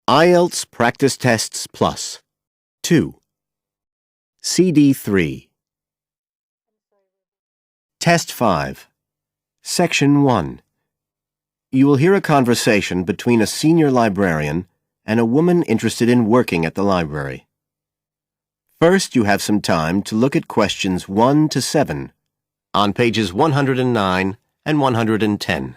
Ielts Practice Tests Plus 2 CD 3 Test 5 Section 1 You will hear a conversation between a senior librarian and a woman interested in working at the library. First, you have some time to look at questions 1 to 7 on pages 109 and 110.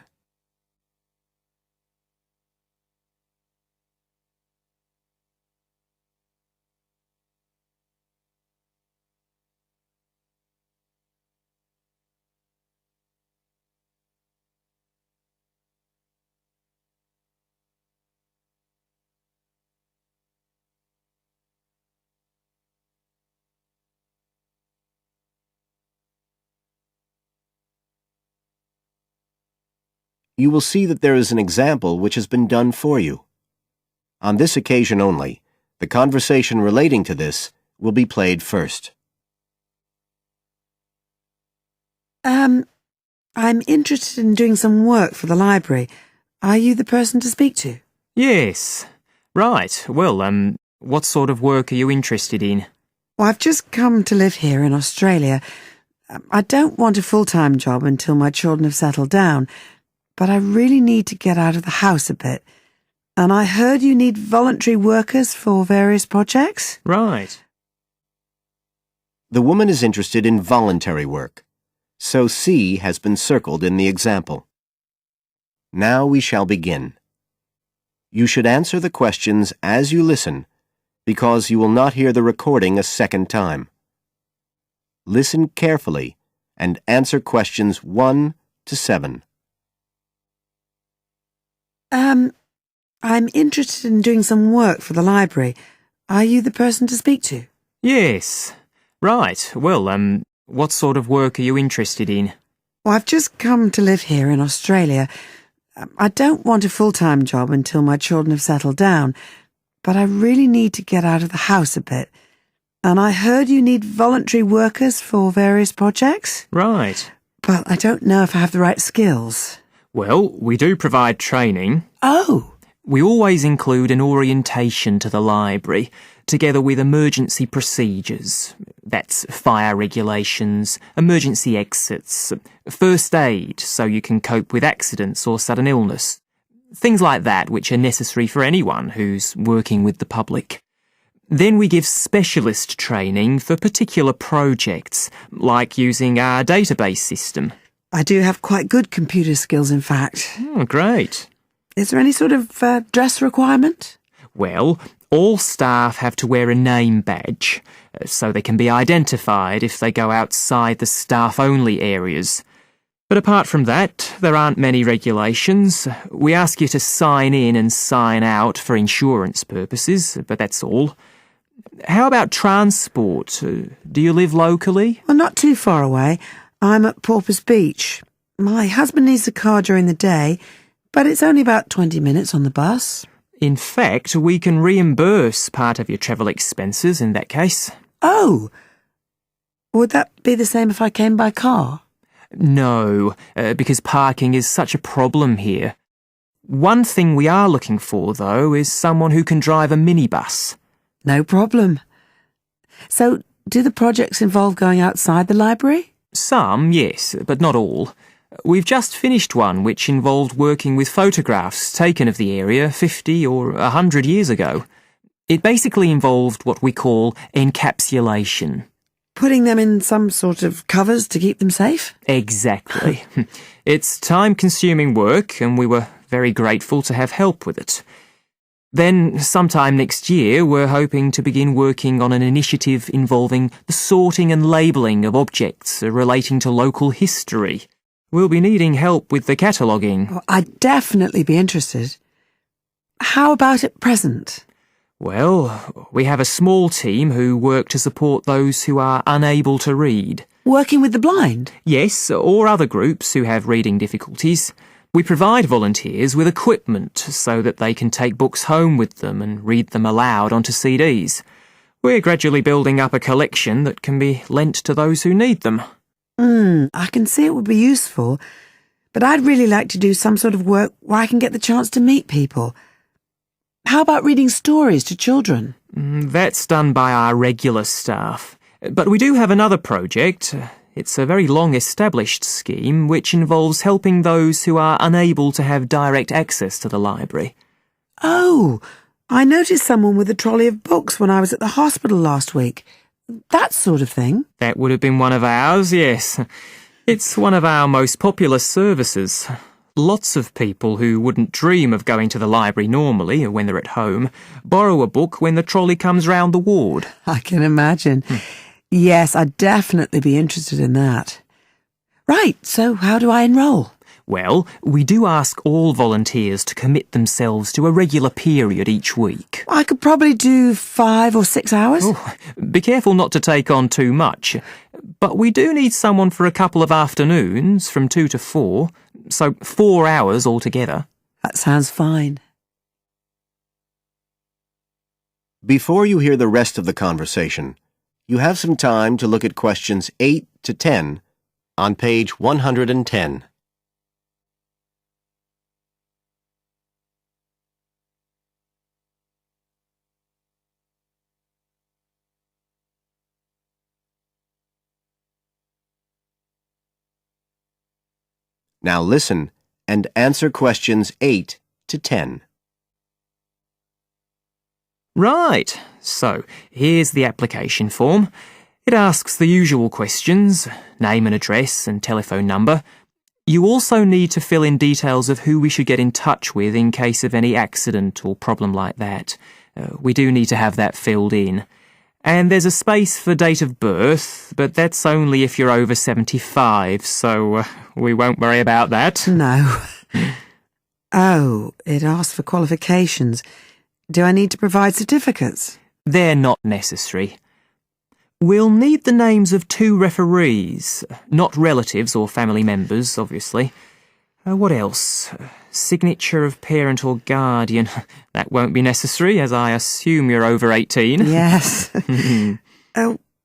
You will see that there is an example which has been done for you. On this occasion only, the conversation relating to this will be played first. I'm interested in doing some work for the library. Are you the person to speak to? Yes. Right. Well, what sort of work are you interested in? Well, I've just come to live here in Australia. I don't want a full-time job until my children have settled down, but I really need to get out of the house a bit. And I heard you need voluntary workers for various projects? Right. The woman is interested in voluntary work, so C has been circled in the example. Now we shall begin. You should answer the questions as you listen, because you will not hear the recording a second time. Listen carefully and answer questions 1 to 7. I'm interested in doing some work for the library. Are you the person to speak to? Yes. Right. Well, what sort of work are you interested in? Well, I've just come to live here in Australia. I don't want a full-time job until my children have settled down, but I really need to get out of the house a bit. And I heard you need voluntary workers for various projects? Right. But I don't know if I have the right skills. Well, we do provide training. Oh! We always include an orientation to the library, together with emergency procedures. That's fire regulations, emergency exits, first aid so you can cope with accidents or sudden illness. Things like that which are necessary for anyone who's working with the public. Then we give specialist training for particular projects, like using our database system. I do have quite good computer skills, in fact. Oh, great. Is there any sort of dress requirement? Well, all staff have to wear a name badge, so they can be identified if they go outside the staff-only areas. But apart from that, there aren't many regulations. We ask you to sign in and sign out for insurance purposes, but that's all. How about transport? Do you live locally? Well, not too far away. I'm at Porpoise Beach. My husband needs a car during the day, but it's only about 20 minutes on the bus. In fact, we can reimburse part of your travel expenses in that case. Oh! Would that be the same if I came by car? No, because parking is such a problem here. One thing we are looking for, though, is someone who can drive a minibus. No problem. So, do the projects involve going outside the library? Some, yes, but not all. We've just finished one which involved working with photographs taken of the area 50 or 100 years ago. It basically involved what we call encapsulation. Putting them in some sort of covers to keep them safe? Exactly. It's time-consuming work, and we were very grateful to have help with it. Then, sometime next year, we're hoping to begin working on an initiative involving the sorting and labelling of objects relating to local history. We'll be needing help with the cataloguing. Oh, I'd definitely be interested. How about at present? Well, we have a small team who work to support those who are unable to read. Working with the blind? Yes, or other groups who have reading difficulties. We provide volunteers with equipment so that they can take books home with them and read them aloud onto CDs. We're gradually building up a collection that can be lent to those who need them. I can see it would be useful, but I'd really like to do some sort of work where I can get the chance to meet people. How about reading stories to children? That's done by our regular staff. But we do have another project. It's a very long-established scheme which involves helping those who are unable to have direct access to the library. Oh, I noticed someone with a trolley of books when I was at the hospital last week. That sort of thing. That would have been one of ours, yes. It's one of our most popular services. Lots of people who wouldn't dream of going to the library normally when they're at home borrow a book when the trolley comes round the ward. I can imagine. Yes, I'd definitely be interested in that. Right, so how do I enrol? Well, we do ask all volunteers to commit themselves to a regular period each week. I could probably do 5 or 6 hours. Oh, be careful not to take on too much. But we do need someone for a couple of afternoons, from 2 to 4, so 4 hours altogether. That sounds fine. Before you hear the rest of the conversation, you have some time to look at questions 8 to 10 on page 110. Now listen and answer questions 8 to 10. Right, so here's the application form. It asks the usual questions, name and address and telephone number. You also need to fill in details of who we should get in touch with in case of any accident or problem like that. We do need to have that filled in. And there's a space for date of birth, but that's only if you're over 75, so we won't worry about that. No. Oh, it asks for qualifications. Do I need to provide certificates? They're not necessary. We'll need the names of 2 referees, not relatives or family members, obviously. What else? Signature of parent or guardian. That won't be necessary, as I assume you're over 18. Yes.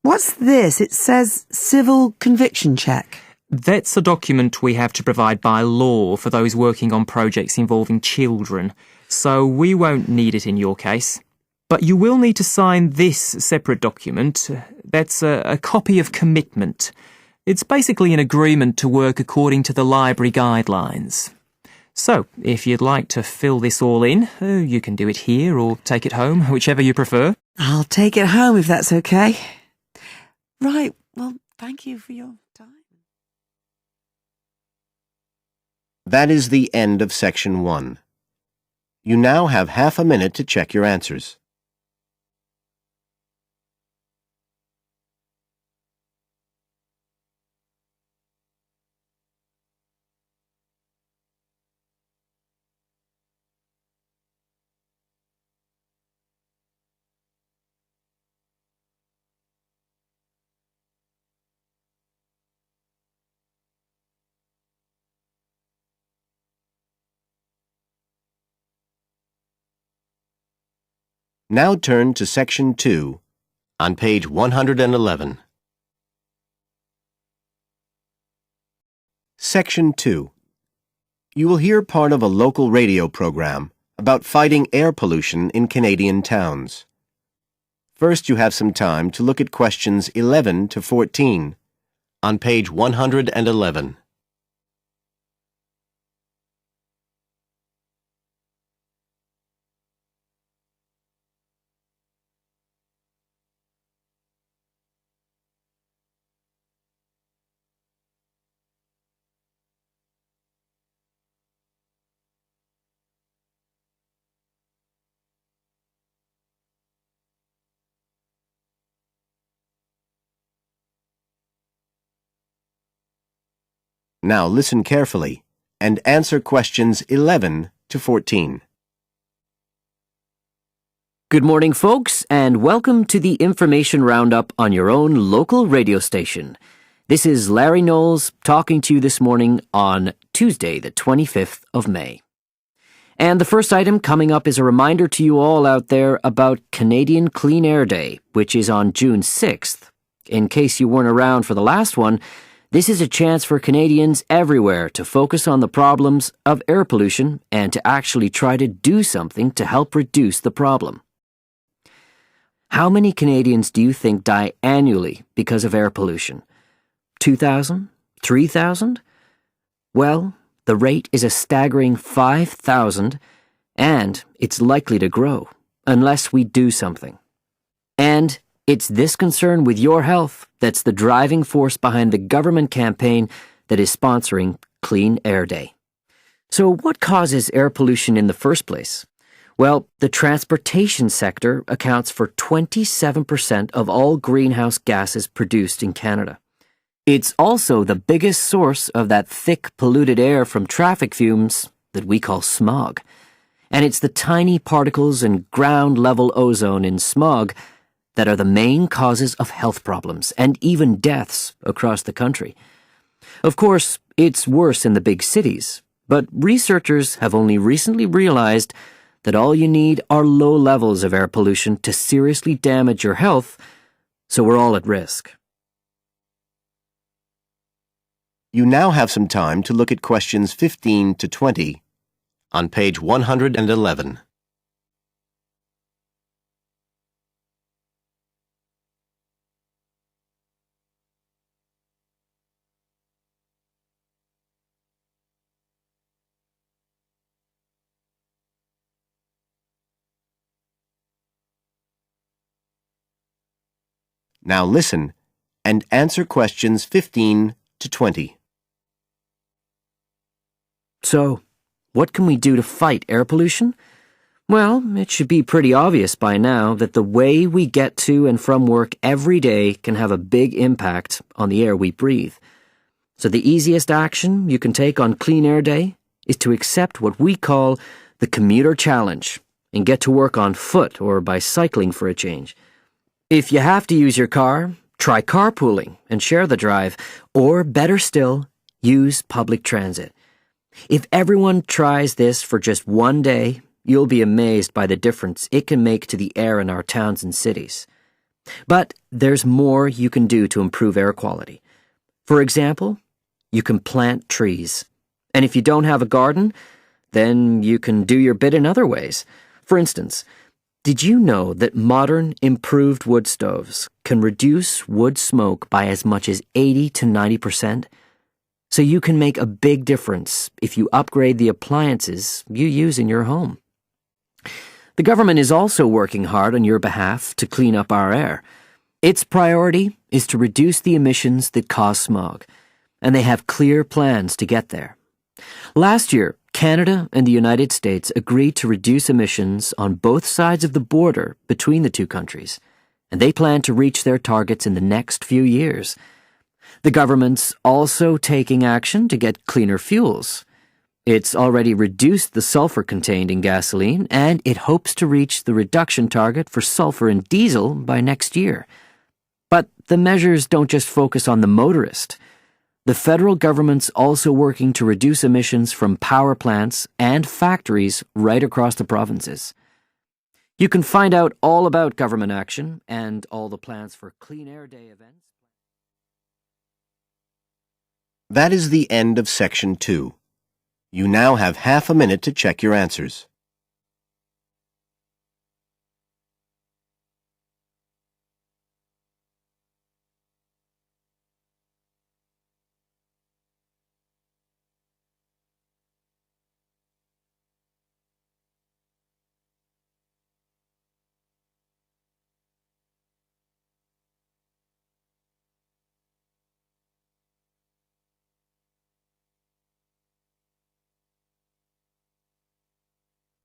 What's this? It says civil conviction check. That's a document we have to provide by law for those working on projects involving children, so we won't need it in your case. But you will need to sign this separate document. That's a copy of commitment. It's basically an agreement to work according to the library guidelines. So, if you'd like to fill this all in, you can do it here or take it home, whichever you prefer. I'll take it home if that's okay. Right, well, thank you for your time. That is the end of section 1. You now have half a minute to check your answers. Now turn to section 2 on page 111. Section 2. You will hear part of a local radio program about fighting air pollution in Canadian towns. First, you have some time to look at questions 11 to 14 on page 111. Now listen carefully and answer questions 11 to 14. Good morning, folks, and welcome to the information roundup on your own local radio station. This is Larry Knowles talking to you this morning on Tuesday, the 25th of May. And the first item coming up is a reminder to you all out there about Canadian Clean Air Day, which is on June 6th. In case you weren't around for the last one, This is a chance for Canadians everywhere to focus on the problems of air pollution and to actually try to do something to help reduce the problem. How many Canadians do you think die annually because of air pollution? 2,000? 3,000? Well, the rate is a staggering 5,000, and it's likely to grow unless we do something. And it's this concern with your health that's the driving force behind the government campaign that is sponsoring Clean Air Day. So what causes air pollution in the first place? Well, the transportation sector accounts for 27% of all greenhouse gases produced in Canada. It's also the biggest source of that thick, polluted air from traffic fumes that we call smog. And it's the tiny particles and ground-level ozone in smog that are the main causes of health problems and even deaths across the country. Of course, it's worse in the big cities, but researchers have only recently realized that all you need are low levels of air pollution to seriously damage your health, so we're all at risk. You now have some time to look at questions 15 to 20 on page 111. Now listen and answer questions 15 to 20. So, what can we do to fight air pollution? Well, it should be pretty obvious by now that the way we get to and from work every day can have a big impact on the air we breathe. So the easiest action you can take on Clean Air Day is to accept what we call the commuter challenge and get to work on foot or by cycling for a change. If you have to use your car, try carpooling and share the drive, or better still, use public transit. If everyone tries this for just one day, you'll be amazed by the difference it can make to the air in our towns and cities. But there's more you can do to improve air quality. For example, you can plant trees. And if you don't have a garden, then you can do your bit in other ways. For instance, did you know that modern, improved wood stoves can reduce wood smoke by as much as 80 to 90%? So you can make a big difference if you upgrade the appliances you use in your home. The government is also working hard on your behalf to clean up our air. Its priority is to reduce the emissions that cause smog, and they have clear plans to get there. Last year, Canada and the United States agreed to reduce emissions on both sides of the border between the two countries, and they plan to reach their targets in the next few years. The government's also taking action to get cleaner fuels. It's already reduced the sulfur contained in gasoline, and it hopes to reach the reduction target for sulfur in diesel by next year. But the measures don't just focus on the motorist. The federal government's also working to reduce emissions from power plants and factories right across the provinces. You can find out all about government action and all the plans for Clean Air Day events. That is the end of section 2. You now have half a minute to check your answers.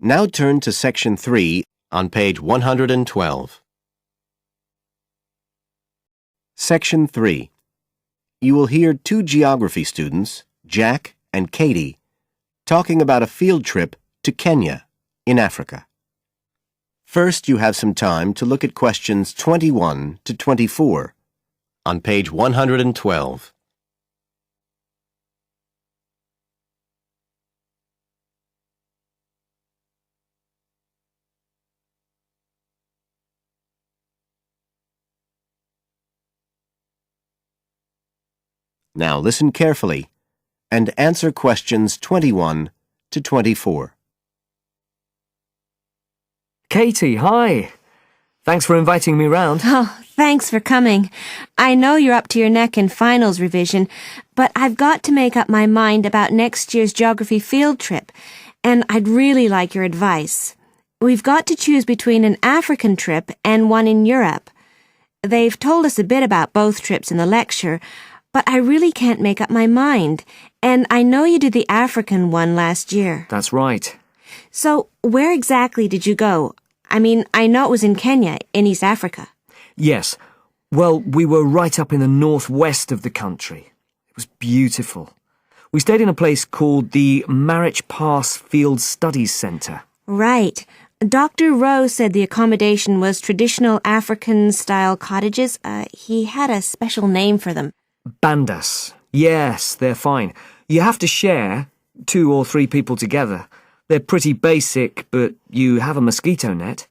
Now turn to section 3 on page 112. Section 3. You will hear two geography students, Jack and Katie, talking about a field trip to Kenya in Africa. First, you have some time to look at questions 21 to 24 on page 112. Now listen carefully and answer questions 21 to 24. Katie, hi. Thanks for inviting me round. Oh, thanks for coming. I know you're up to your neck in finals revision, but I've got to make up my mind about next year's geography field trip, and I'd really like your advice. We've got to choose between an African trip and one in Europe. They've told us a bit about both trips in the lecture, but I really can't make up my mind, and I know you did the African one last year. That's right. So, where exactly did you go? I mean, I know it was in Kenya, in East Africa. Yes. Well, we were right up in the northwest of the country. It was beautiful. We stayed in a place called the Marich Pass Field Studies Centre. Right. Dr. Rowe said the accommodation was traditional African-style cottages. He had a special name for them. Bandas. Yes, they're fine. You have to share, 2 or 3 people together. They're pretty basic, but you have a mosquito net.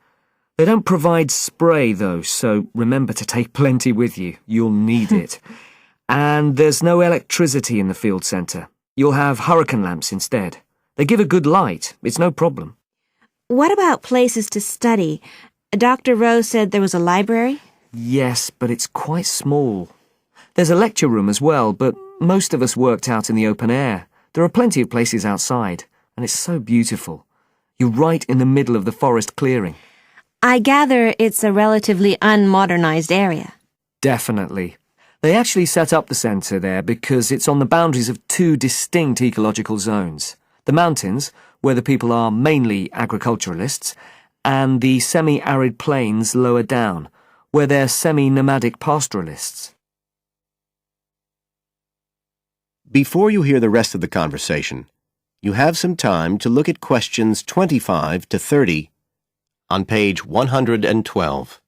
They don't provide spray, though, so remember to take plenty with you. You'll need it. And there's no electricity in the field centre. You'll have hurricane lamps instead. They give a good light. It's no problem. What about places to study? Dr. Rowe said there was a library? Yes, but it's quite small. There's a lecture room as well, but most of us worked out in the open air. There are plenty of places outside, and it's so beautiful. You're right in the middle of the forest clearing. I gather it's a relatively unmodernized area. Definitely. They actually set up the centre there because it's on the boundaries of 2 distinct ecological zones. The mountains, where the people are mainly agriculturalists, and the semi-arid plains lower down, where they're semi-nomadic pastoralists. Before you hear the rest of the conversation, you have some time to look at questions 25 to 30 on page 112.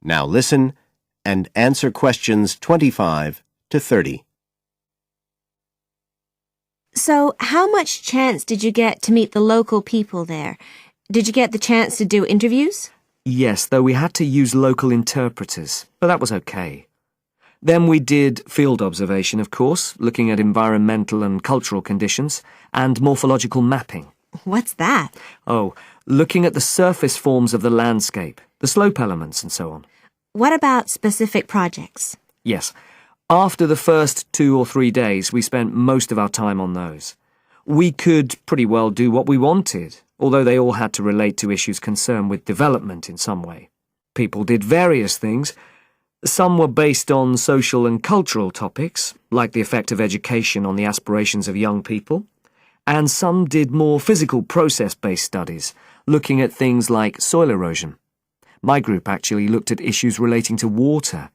Now listen and answer questions 25 to 30. So, how much chance did you get to meet the local people there? Did you get the chance to do interviews? Yes, though we had to use local interpreters, but that was okay. Then we did field observation, of course, looking at environmental and cultural conditions, and morphological mapping. What's that? Oh, looking at the surface forms of the landscape, the slope elements and so on. What about specific projects? Yes. After the first 2 or 3 days, we spent most of our time on those. We could pretty well do what we wanted, although they all had to relate to issues concerned with development in some way. People did various things. Some were based on social and cultural topics, like the effect of education on the aspirations of young people, and some did more physical process-based studies, looking at things like soil erosion. My group actually looked at issues relating to water,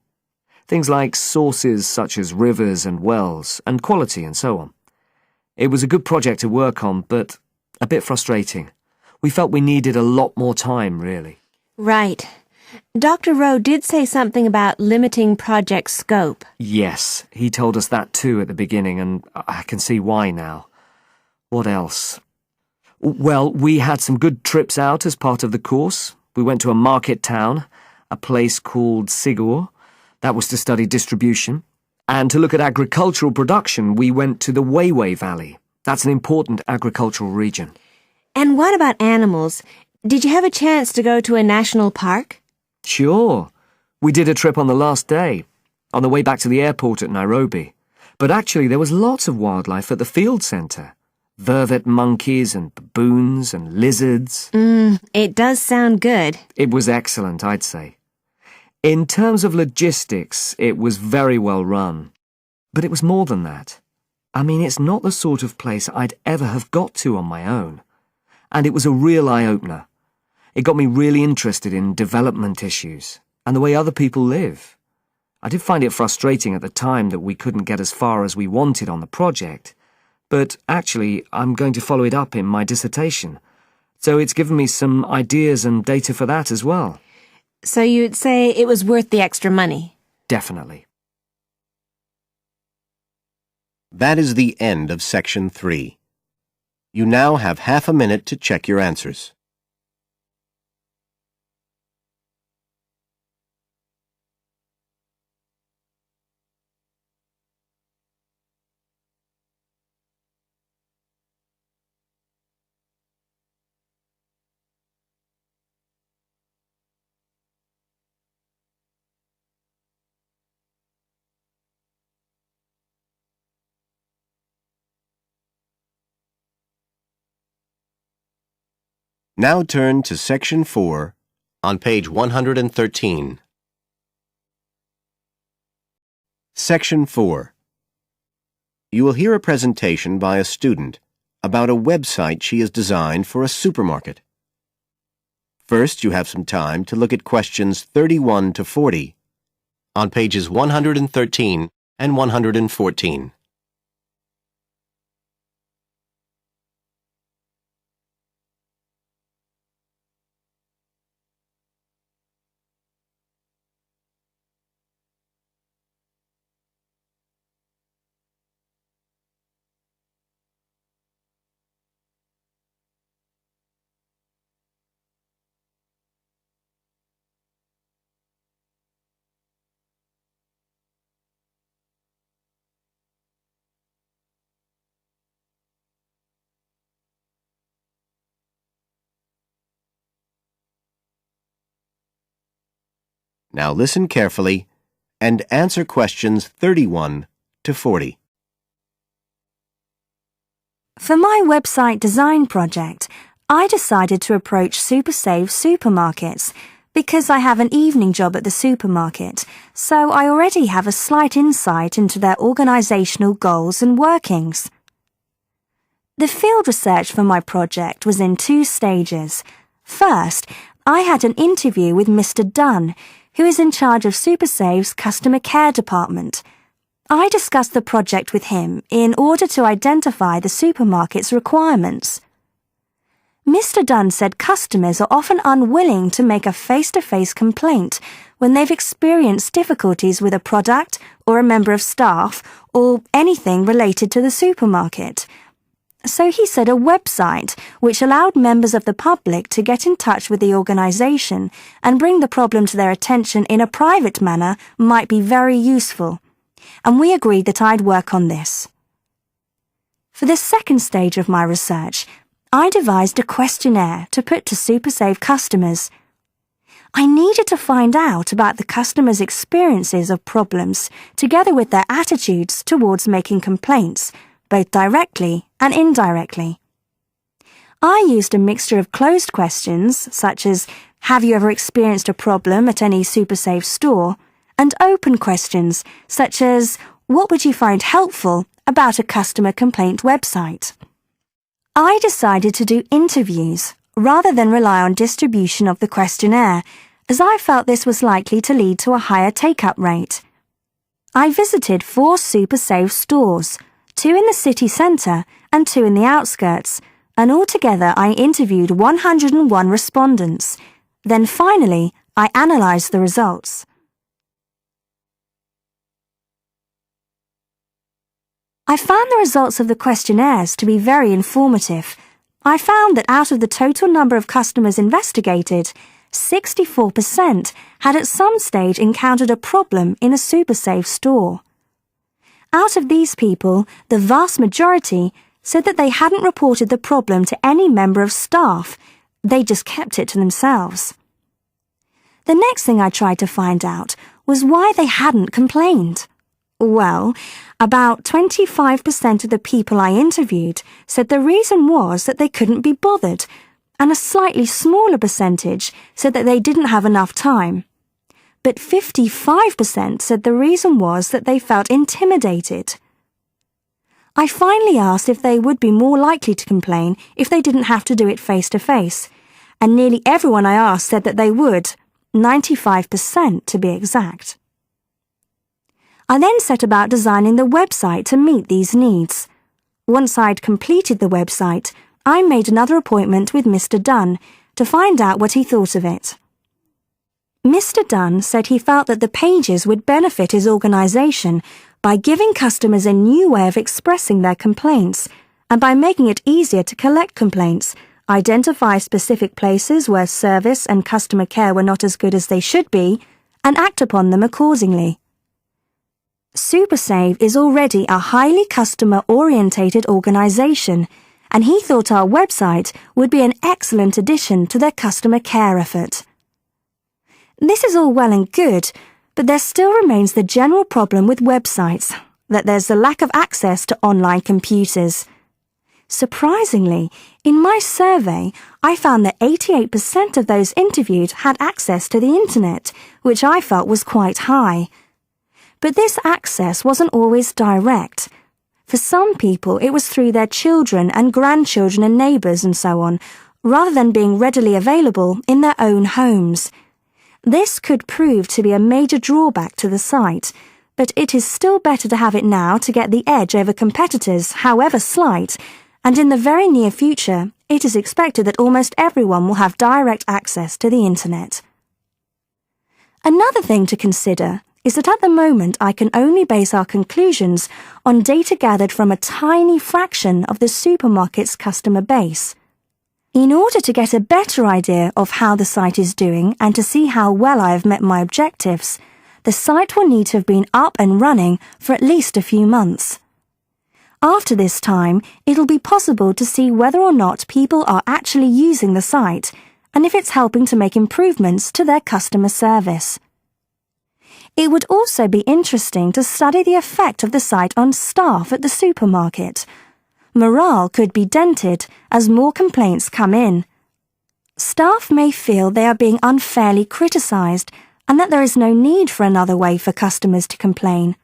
things like sources such as rivers and wells, and quality and so on. It was a good project to work on, but a bit frustrating. We felt we needed a lot more time, really. Right. Dr. Rowe did say something about limiting project scope. Yes, he told us that too at the beginning, and I can see why now. What else? Well, we had some good trips out as part of the course. We went to a market town, a place called Sigur. That was to study distribution. And to look at agricultural production, we went to the Weiwei Valley. That's an important agricultural region. And what about animals? Did you have a chance to go to a national park? Sure. We did a trip on the last day, on the way back to the airport at Nairobi. But actually there was lots of wildlife at the field centre. Vervet monkeys and baboons and lizards. It does sound good. It was excellent, I'd say. In terms of logistics, it was very well run. But it was more than that. I mean, it's not the sort of place I'd ever have got to on my own. And it was a real eye-opener. It got me really interested in development issues and the way other people live. I did find it frustrating at the time that we couldn't get as far as we wanted on the project. But actually, I'm going to follow it up in my dissertation, So it's given me some ideas and data for that as well. So you'd say it was worth the extra money? Definitely. That is the end of Section 3. You now have half a minute to check your answers. Now turn to Section 4 on page 113. Section 4. You will hear a presentation by a student about a website she has designed for a supermarket. First, you have some time to look at questions 31 to 40 on pages 113 and 114. Now listen carefully and answer questions 31 to 40. For my website design project, I decided to approach SuperSave supermarkets because I have an evening job at the supermarket, so I already have a slight insight into their organisational goals and workings. The field research for my project was in 2 stages. First, I had an interview with Mr. Dunn, who is in charge of SuperSave's customer care department. I discussed the project with him in order to identify the supermarket's requirements. Mr. Dunn said customers are often unwilling to make a face-to-face complaint when they've experienced difficulties with a product or a member of staff or anything related to the supermarket. So he said a website which allowed members of the public to get in touch with the organisation and bring the problem to their attention in a private manner might be very useful, and we agreed that I'd work on this. For the second stage of my research, I devised a questionnaire to put to SuperSave customers. I needed to find out about the customers' experiences of problems together with their attitudes towards making complaints, both directly and indirectly. I used a mixture of closed questions, such as, have you ever experienced a problem at any SuperSave store? And open questions, such as, what would you find helpful about a customer complaint website? I decided to do interviews rather than rely on distribution of the questionnaire, as I felt this was likely to lead to a higher take-up rate. I visited 4 SuperSave stores, 2 in the city centre and 2 in the outskirts, and altogether I interviewed 101 respondents. Then finally, I analysed the results. I found the results of the questionnaires to be very informative. I found that out of the total number of customers investigated, 64% had at some stage encountered a problem in a SuperSave store. Out of these people, the vast majority said that they hadn't reported the problem to any member of staff. They just kept it to themselves. The next thing I tried to find out was why they hadn't complained. Well, about 25% of the people I interviewed said the reason was that they couldn't be bothered, and a slightly smaller percentage said that they didn't have enough time. But 55% said the reason was that they felt intimidated. I finally asked if they would be more likely to complain if they didn't have to do it face-to-face, and nearly everyone I asked said that they would, 95% to be exact. I then set about designing the website to meet these needs. Once I'd completed the website, I made another appointment with Mr. Dunn to find out what he thought of it. Mr. Dunn said he felt that the pages would benefit his organisation by giving customers a new way of expressing their complaints and by making it easier to collect complaints, identify specific places where service and customer care were not as good as they should be, and act upon them accordingly. SuperSave is already a highly customer-orientated organisation, and he thought our website would be an excellent addition to their customer care effort. This is all well and good, but there still remains the general problem with websites, that there's a lack of access to online computers. Surprisingly, in my survey, I found that 88% of those interviewed had access to the internet, which I felt was quite high. But this access wasn't always direct. For some people, it was through their children and grandchildren and neighbours and so on, rather than being readily available in their own homes. This could prove to be a major drawback to the site, but it is still better to have it now to get the edge over competitors, however slight, and in the very near future, it is expected that almost everyone will have direct access to the internet. Another thing to consider is that at the moment I can only base our conclusions on data gathered from a tiny fraction of the supermarket's customer base. In order to get a better idea of how the site is doing and to see how well I have met my objectives, the site will need to have been up and running for at least a few months. After this time, it'll be possible to see whether or not people are actually using the site and if it's helping to make improvements to their customer service. It would also be interesting to study the effect of the site on staff at the supermarket. Morale could be dented as more complaints come in. Staff may feel they are being unfairly criticised and that there is no need for another way for customers to complain.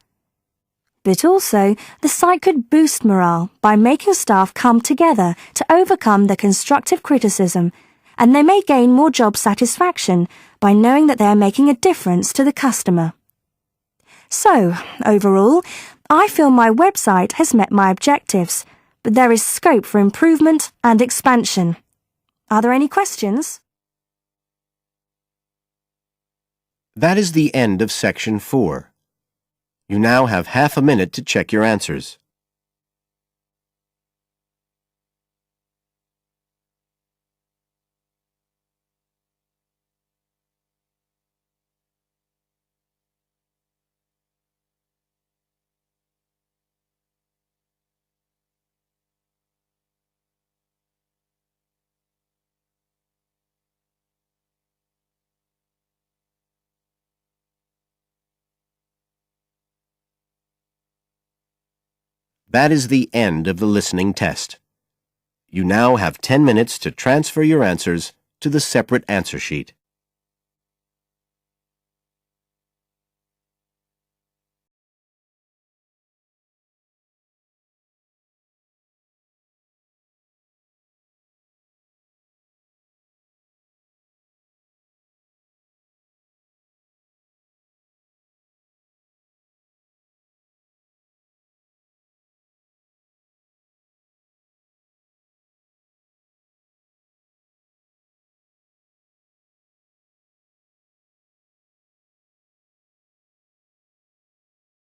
But also, the site could boost morale by making staff come together to overcome the constructive criticism, and they may gain more job satisfaction by knowing that they are making a difference to the customer. So, overall, I feel my website has met my objectives, but there is scope for improvement and expansion. Are there any questions? That is the end of Section 4. You now have half a minute to check your answers. That is the end of the listening test. You now have 10 minutes to transfer your answers to the separate answer sheet.